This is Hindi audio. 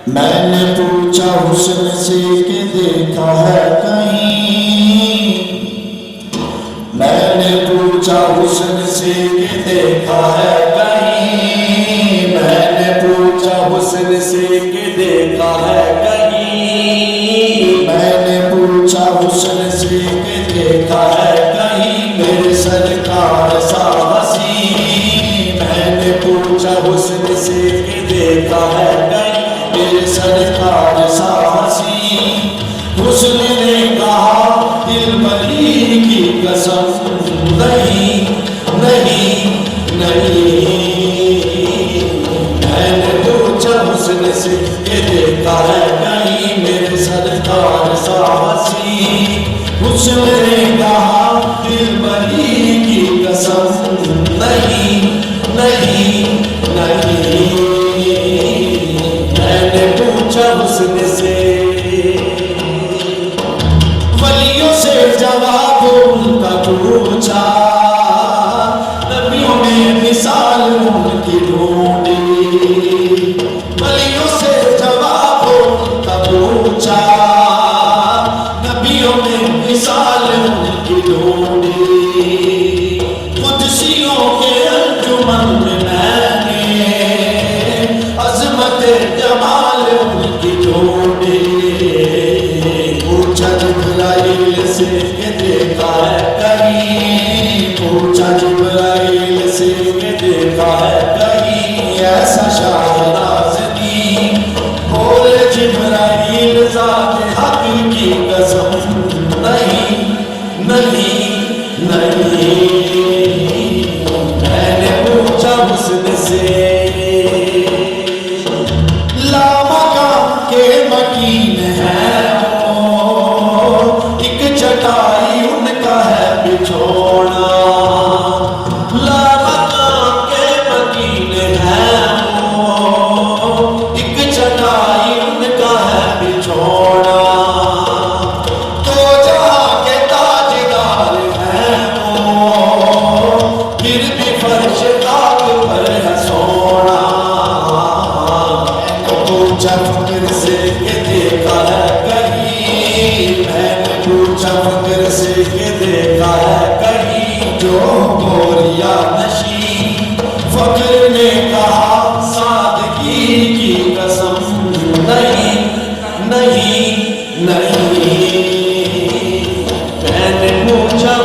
मैंने पूछा हुस्न से कि देखा है कहीं, मैंने पूछा हुस्न से कि देखा है कहीं, मैंने पूछा हुस्न से कि देखा है कहीं, मैंने पूछा हुस्न से कि देखा है कहीं, मेरे सरकार सा हसीन। मैंने पूछा हुस्न से कि देखा है कहीं, मेरे सरकार सा हसीन। हुस्न ने कहा दिल बरी की कसम, नहीं नहीं नहीं। मैंने पूछा हुस्न से कि देखा है कहीं, मेरे सरकार सा हसीन। हुस्न ने कहा दिल बरी की कसम, नहीं नहीं नहीं। मैंने पूछा हुस्न से, वलियों से जवाब उनका पूछा, नबियों में मिसाल उनकी ढूंढी। वलियों से जवाब उनका पूछा, नबियों में मिसाल उनकी ढूंढी। कुदसियों के अंजुमन में मैंने अज़मत जमाल उनकी ढूंढी। पूछा जिब्राइल से कि देखा है कहीं, पूछा जिब्राइल से कि देखा है कहीं, ऐसा शाहनाज़नी। बोले जिब्राइल ज़ात हक़ की कसम, नहीं नहीं नहीं। मैंने पूछा हुस्न से, लामका के मकीन है चटाई उनका है बिछोना। लामका के मकीन है एक चटाई उनका है बिछोना। तो जहां के ताजदार हैं फिर भी फर्श खाक पर है सोना। तो पूछा फक्र से कि देखा है कहीं, मैंने पूछा फक्र से कि देखा है कहीं, जो बोलिया नशी। फक्र ने कहा सादगी की कसम, नहीं नहीं नहीं। मैंने पूछा